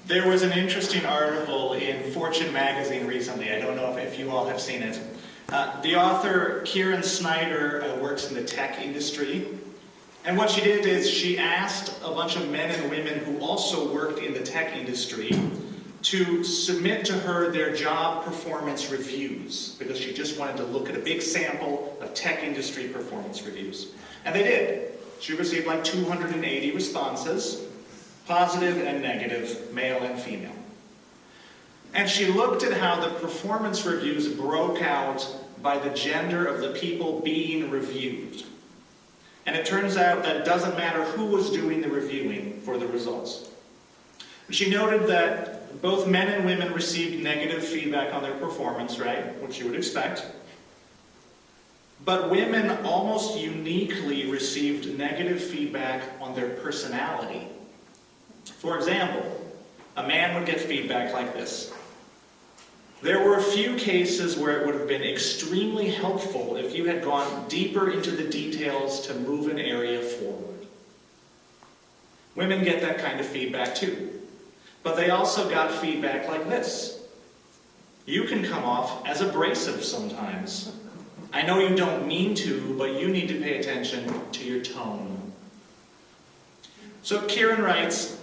There was an interesting article in Fortune magazine recently. I don't know if you all have seen it. The author, Karen Snyder, works in the tech industry. And what she did is she asked a bunch of men and women who also worked in the tech industry to submit to her their job performance reviews, because she just wanted to look at a big sample of tech industry performance reviews. And they did. She received like 280 responses, positive and negative, male and female. And she looked at how the performance reviews broke out by the gender of the people being reviewed. And it turns out that it doesn't matter who was doing the reviewing for the results. She noted that both men and women received negative feedback on their performance, right? Which you would expect. But women almost uniquely received negative feedback on their personality. For example, a man would get feedback like this. There were a few cases where it would have been extremely helpful if you had gone deeper into the details to move an area forward. Women get that kind of feedback too. But they also got feedback like this. You can come off as abrasive sometimes. I know you don't mean to, but you need to pay attention to your tone. So Karen writes,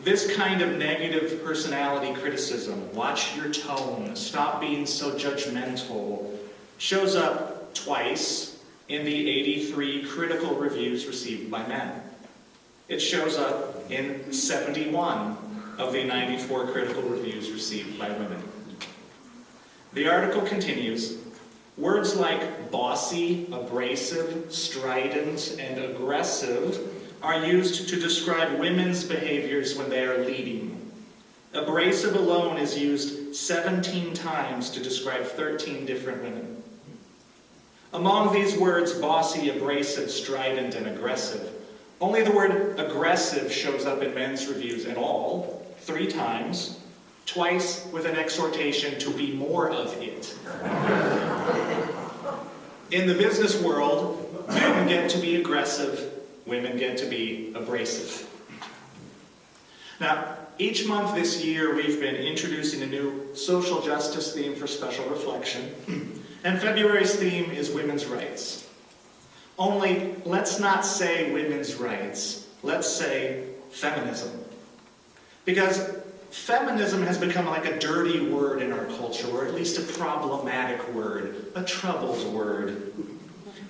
this kind of negative personality criticism, watch your tone, stop being so judgmental, shows up twice in the 83 critical reviews received by men. It shows up in 71 of the 94 critical reviews received by women. The article continues, words like bossy, abrasive, strident, and aggressive are used to describe women's behaviors when they are leading. Abrasive alone is used 17 times to describe 13 different women. Among these words, bossy, abrasive, strident, and aggressive, only the word aggressive shows up in men's reviews at all, 3 times, twice with an exhortation to be more of it. In the business world, men get to be aggressive, women get to be abrasive. Now, each month this year we've been introducing a new social justice theme for special reflection, and February's theme is women's rights. Only, let's not say women's rights, let's say feminism. Because feminism has become like a dirty word in our culture, or at least a problematic word, a troubled word.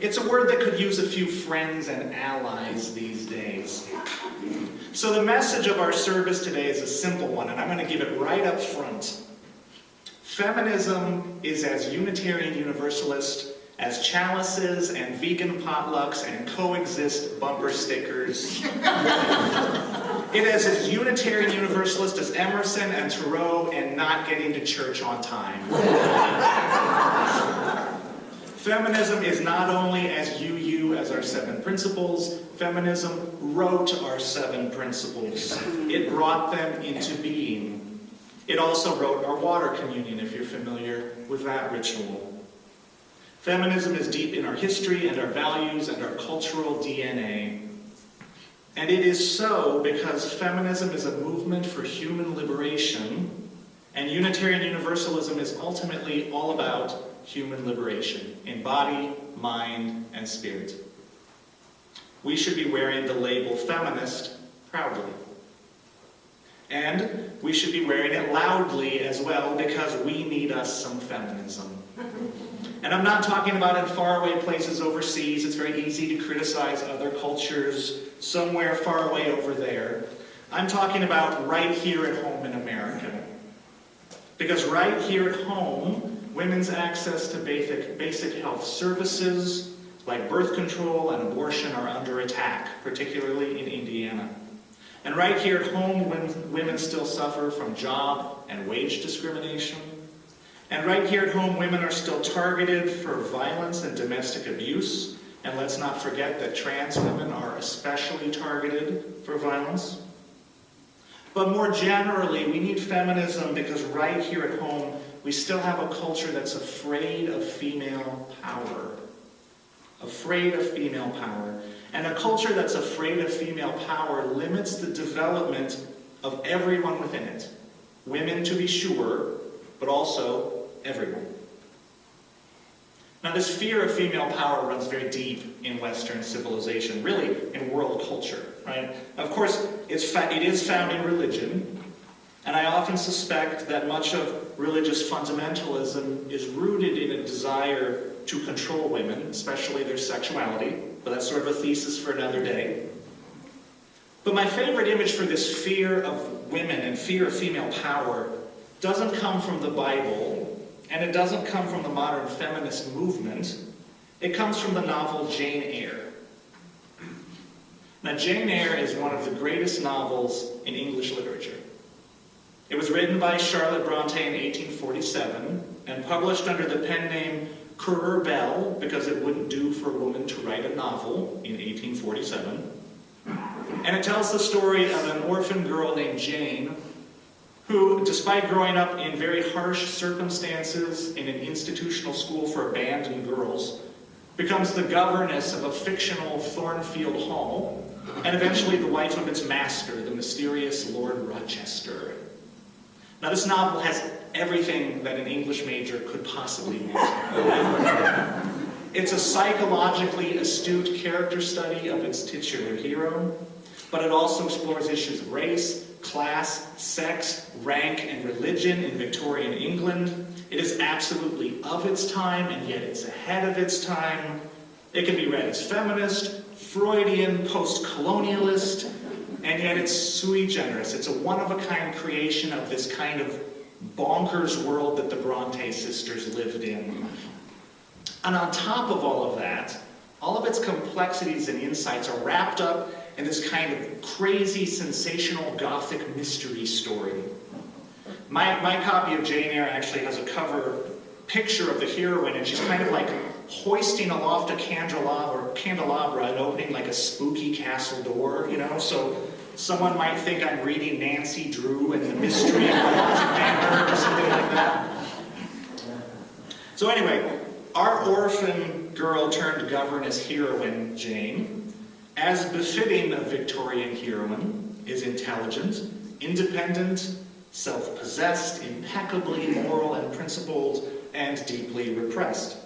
It's a word that could use a few friends and allies these days. So the message of our service today is a simple one, and I'm going to give it right up front. Feminism is as Unitarian Universalist as chalices and vegan potlucks and coexist bumper stickers. It is as Unitarian Universalist as Emerson and Thoreau and not getting to church on time. Feminism is not only as UU as our 7 principles, feminism wrote our 7 principles. It brought them into being. It also wrote our water communion, if you're familiar with that ritual. Feminism is deep in our history and our values and our cultural DNA. And it is so because feminism is a movement for human liberation, and Unitarian Universalism is ultimately all about human liberation in body, mind, and spirit. We should be wearing the label feminist proudly. And we should be wearing it loudly as well, because we need us some feminism. And I'm not talking about in faraway places overseas. It's very easy to criticize other cultures somewhere far away over there. I'm talking about right here at home in America. Because right here at home, women's access to basic health services like birth control and abortion are under attack, particularly in Indiana. And right here at home, women still suffer from job and wage discrimination. And right here at home, women are still targeted for violence and domestic abuse. And let's not forget that trans women are especially targeted for violence. But more generally, we need feminism because right here at home, we still have a culture that's afraid of female power. Afraid of female power. And a culture that's afraid of female power limits the development of everyone within it. Women, to be sure, but also everyone. Now, this fear of female power runs very deep in Western civilization, really in world culture, right? Of course, it is found in religion, and I often suspect that much of religious fundamentalism is rooted in a desire to control women, especially their sexuality, but that's sort of a thesis for another day. But my favorite image for this fear of women and fear of female power doesn't come from the Bible, and it doesn't come from the modern feminist movement. It comes from the novel Jane Eyre. Now, Jane Eyre is one of the greatest novels in English literature. It was written by Charlotte Bronte in 1847 and published under the pen name Currer Bell, because it wouldn't do for a woman to write a novel in 1847. And it tells the story of an orphan girl named Jane, who, despite growing up in very harsh circumstances in an institutional school for abandoned girls, becomes the governess of a fictional Thornfield Hall, and eventually the wife of its master, the mysterious Lord Rochester. Now, this novel has everything that an English major could possibly want. It's a psychologically astute character study of its titular hero, but it also explores issues of race, class, sex, rank, and religion in Victorian England. It is absolutely of its time, and yet it's ahead of its time. It can be read as feminist, Freudian, post-colonialist, and yet it's sui generis. It's a one-of-a-kind creation of this kind of bonkers world that the Bronte sisters lived in. And on top of all of that, all of its complexities and insights are wrapped up in this kind of crazy, sensational, gothic mystery story. My copy of Jane Eyre actually has a cover picture of the heroine, and she's kind of like hoisting aloft a candelabra and opening like a spooky castle door, you know? So someone might think I'm reading Nancy Drew and the Mystery of the Haunted Manor or something like that. So anyway, our orphan girl turned governess heroine, Jane, as befitting a Victorian heroine, is intelligent, independent, self-possessed, impeccably moral and principled, and deeply repressed.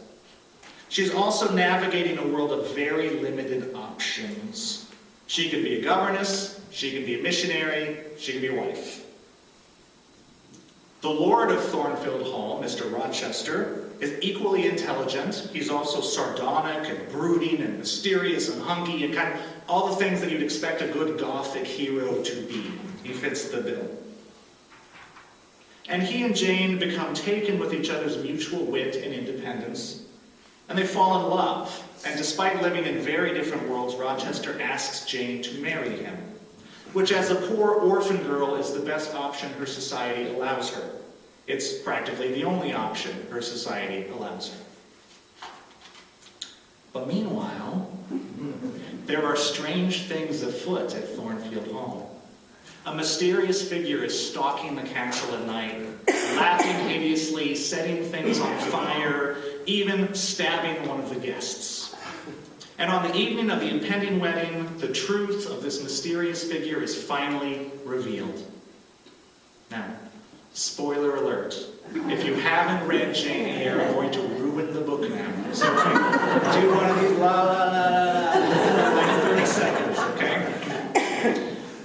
She's also navigating a world of very limited options. She can be a governess, she can be a missionary, she can be a wife. The Lord of Thornfield Hall, Mr. Rochester, is equally intelligent. He's also sardonic and brooding and mysterious and hunky and kind of all the things that you'd expect a good Gothic hero to be. He fits the bill. And he and Jane become taken with each other's mutual wit and independence, and they fall in love. And despite living in very different worlds, Rochester asks Jane to marry him, which as a poor orphan girl is the best option her society allows her. It's practically the only option her society allows her. But meanwhile, there are strange things afoot at Thornfield Hall. A mysterious figure is stalking the castle at night, laughing hideously, setting things on fire, even stabbing one of the guests. And on the evening of the impending wedding, the truth of this mysterious figure is finally revealed. Now, spoiler alert. If you haven't read Jane Eyre, I'm going to ruin the book now. So do one of these la la la la like 30 seconds, okay?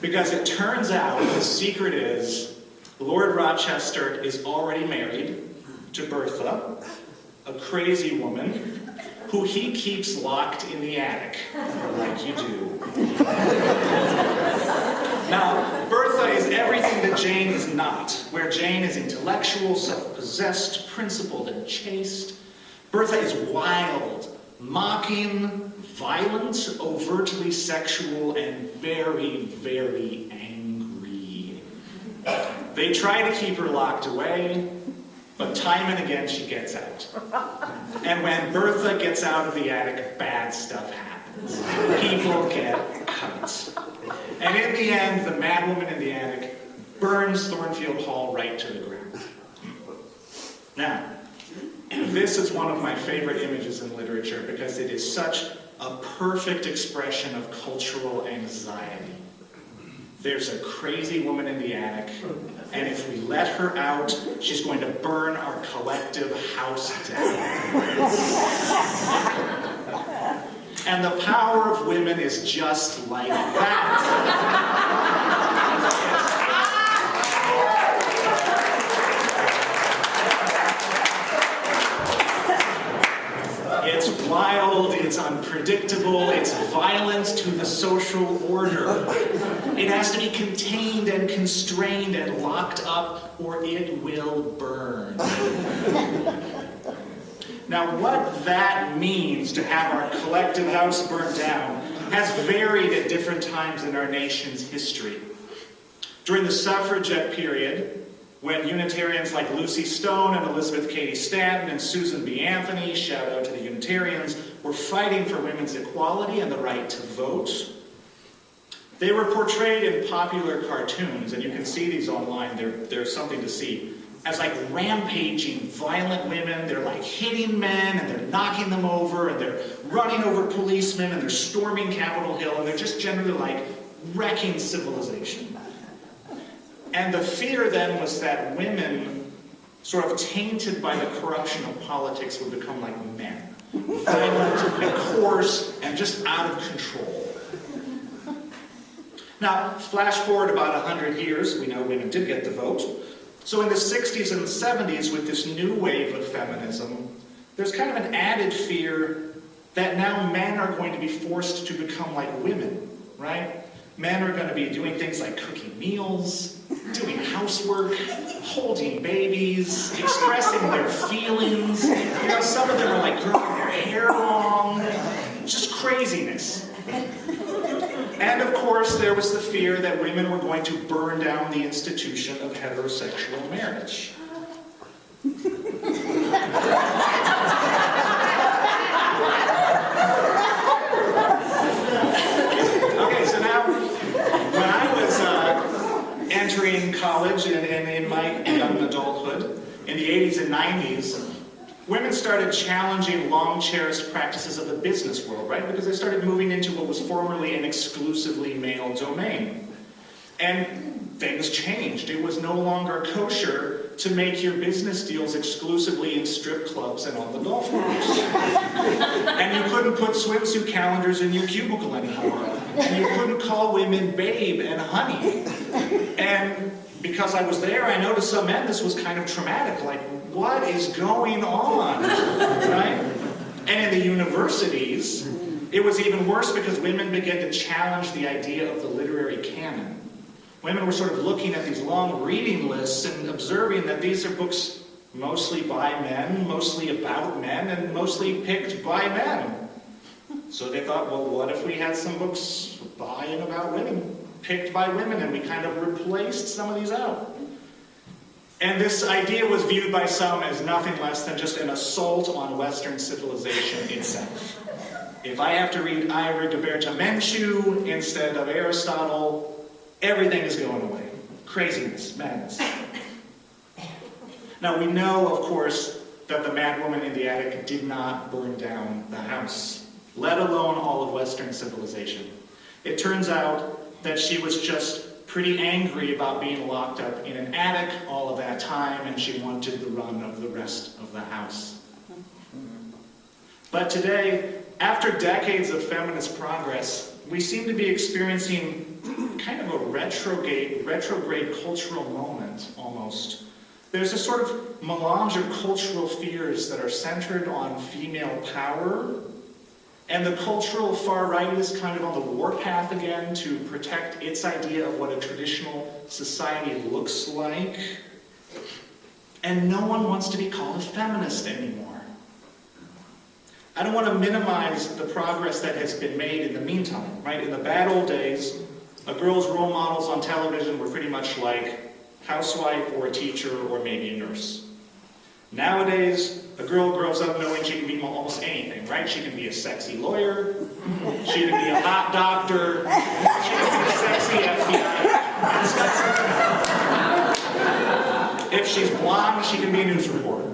Because it turns out the secret is Lord Rochester is already married to Bertha, a crazy woman who he keeps locked in the attic, like you do. Now, Bertha is everything that Jane is not. Where Jane is intellectual, self-possessed, principled, and chaste, Bertha is wild, mocking, violent, overtly sexual, and very, very angry. They try to keep her locked away, but time and again she gets out. And when Bertha gets out of the attic, bad stuff happens. People get cut. And in the end, the madwoman in the attic burns Thornfield Hall right to the ground. Now, this is one of my favorite images in literature because it is such a perfect expression of cultural anxiety. there's a crazy woman in the attic, and if we let her out, she's going to burn our collective house down. And the power of women is just like that. It's wild, it's unpredictable, it's violent to the social order. It has to be contained and constrained and locked up, or it will burn. Now, what that means to have our collective house burned down has varied at different times in our nation's history. During the suffragette period, when Unitarians like Lucy Stone and Elizabeth Cady Stanton and Susan B. Anthony, shout out to the Unitarians, were fighting for women's equality and the right to vote, they were portrayed in popular cartoons, and you can see these online, they're something to see, as like rampaging, violent women. They're like hitting men, and they're knocking them over, and they're running over policemen, and they're storming Capitol Hill, and they're just generally like wrecking civilization. And the fear then was that women, sort of tainted by the corruption of politics, would become like men. Violent and coarse and just out of control. Now, flash forward about 100 years, we know women did get the vote. So in the 60s and 70s, with this new wave of feminism, there's kind of an added fear that now men are going to be forced to become like women, right? Men are going to be doing things like cooking meals, doing housework, holding babies, expressing their feelings. You know, some of them are like growing their hair long. Just craziness. And of course, there was the fear that women were going to burn down the institution of heterosexual marriage. Okay, so now, when I was entering college and in my young adulthood, in the 80s and 90s, women started challenging long-cherished practices of the business world, right? Because they started moving into what was formerly an exclusively male domain. And things changed. It was no longer kosher to make your business deals exclusively in strip clubs and on the golf course. And you couldn't put swimsuit calendars in your cubicle anymore. And you couldn't call women babe and honey. And because I was there, I noticed some men, this was kind of traumatic. Like, what is going on, right? And in the universities, it was even worse because women began to challenge the idea of the literary canon. Women were sort of looking at these long reading lists and observing that these are books mostly by men, mostly about men, and mostly picked by men. So they thought, well, what if we had some books by and about women, picked by women, and we kind of replaced some of these out? And this idea was viewed by some as nothing less than just an assault on Western civilization itself. If I have to read Ira Gabberta Menchu instead of Aristotle, everything is going away. Craziness, madness. Now we know, of course, that the mad woman in the attic did not burn down the house, let alone all of Western civilization. It turns out that she was just pretty angry about being locked up in an attic all of that time, and she wanted the run of the rest of the house. But today, after decades of feminist progress, we seem to be experiencing kind of a retrograde cultural moment, almost. There's a sort of melange of cultural fears that are centered on female power, and the cultural far right is kind of on the warpath again to protect its idea of what a traditional society looks like. And no one wants to be called a feminist anymore. I don't want to minimize the progress that has been made in the meantime, right? In the bad old days, a girl's role models on television were pretty much like housewife or a teacher or maybe a nurse. Nowadays, a girl grows up knowing she can be almost anything, right? She can be a sexy lawyer, she can be a hot doctor, she can be a sexy FBI. If she's blonde, she can be a news reporter.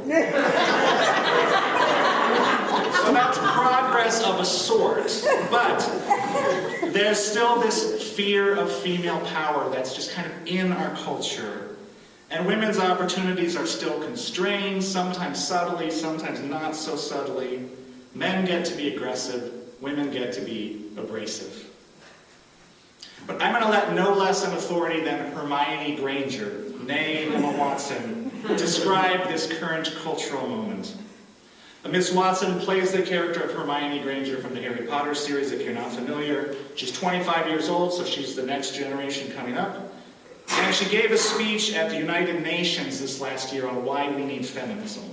So that's progress of a sort, but there's still this fear of female power that's just kind of in our culture. And women's opportunities are still constrained, sometimes subtly, sometimes not so subtly. Men get to be aggressive, women get to be abrasive. But I'm going to let no less an authority than Hermione Granger, nay Emma Watson, describe this current cultural moment. Miss Watson plays the character of Hermione Granger from the Harry Potter series, if you're not familiar. She's 25 years old, so she's the next generation coming up. And she gave a speech at the United Nations this last year on why we need feminism.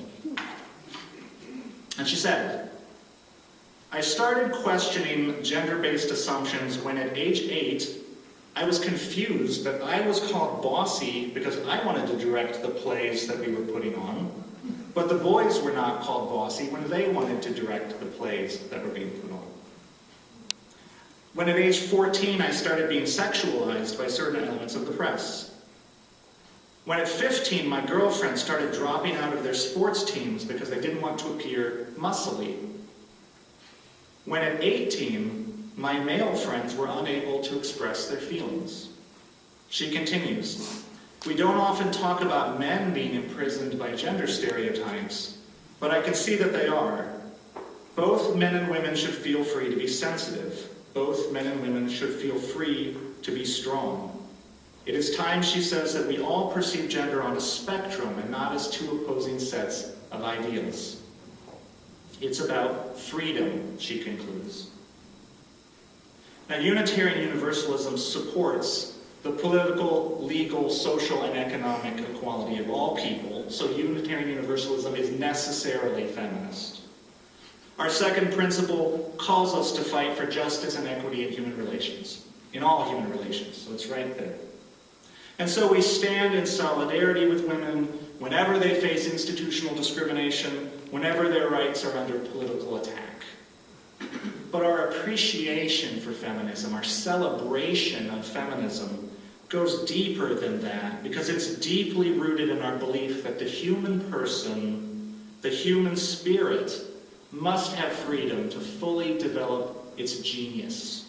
And she said, "I started questioning gender-based assumptions when at age 8, I was confused that I was called bossy because I wanted to direct the plays that we were putting on, but the boys were not called bossy when they wanted to direct the plays that were being put on. When at age 14, I started being sexualized by certain elements of the press. When at 15, my girlfriends started dropping out of their sports teams because they didn't want to appear muscly. When at 18, my male friends were unable to express their feelings." She continues, "We don't often talk about men being imprisoned by gender stereotypes, but I can see that they are. Both men and women should feel free to be sensitive. Both men and women should feel free to be strong. It is time," she says, "that we all perceive gender on a spectrum and not as two opposing sets of ideals. It's about freedom," she concludes. Now, Unitarian Universalism supports the political, legal, social, and economic equality of all people, so Unitarian Universalism is necessarily feminist. Our second principle calls us to fight for justice and equity in human relations, in all human relations, so it's right there. And so we stand in solidarity with women whenever they face institutional discrimination, whenever their rights are under political attack. But our appreciation for feminism, our celebration of feminism, goes deeper than that, because it's deeply rooted in our belief that the human person, the human spirit, must have freedom to fully develop its genius.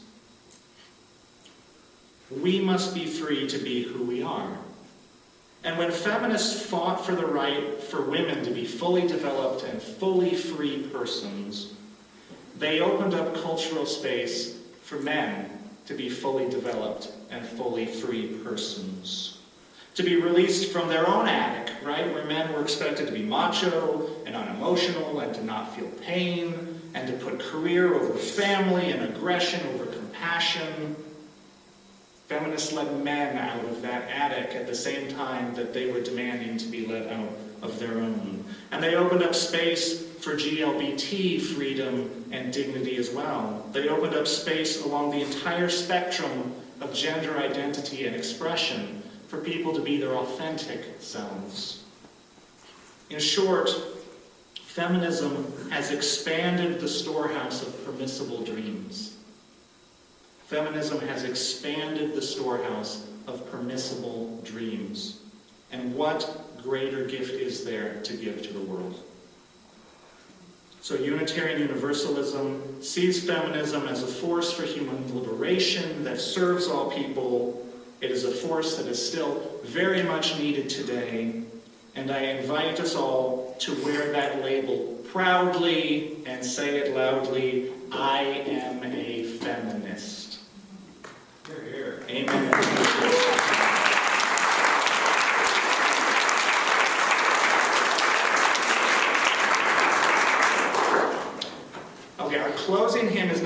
We must be free to be who we are. And when feminists fought for the right for women to be fully developed and fully free persons, they opened up cultural space for men to be fully developed and fully free persons. To be released from their own attic, right, where men were expected to be macho and unemotional and to not feel pain, and to put career over family and aggression over compassion. Feminists let men out of that attic at the same time that they were demanding to be let out of their own. And they opened up space for GLBT freedom and dignity as well. They opened up space along the entire spectrum of gender identity and expression for people to be their authentic selves. In short, feminism has expanded the storehouse of permissible dreams. Feminism has expanded the storehouse of permissible dreams. And what greater gift is there to give to the world? So Unitarian Universalism sees feminism as a force for human liberation that serves all people. It is a force that is still very much needed today. And I invite us all to wear that label proudly and say it loudly: I am a feminist. Hear, hear. Amen. Okay, our closing hymn is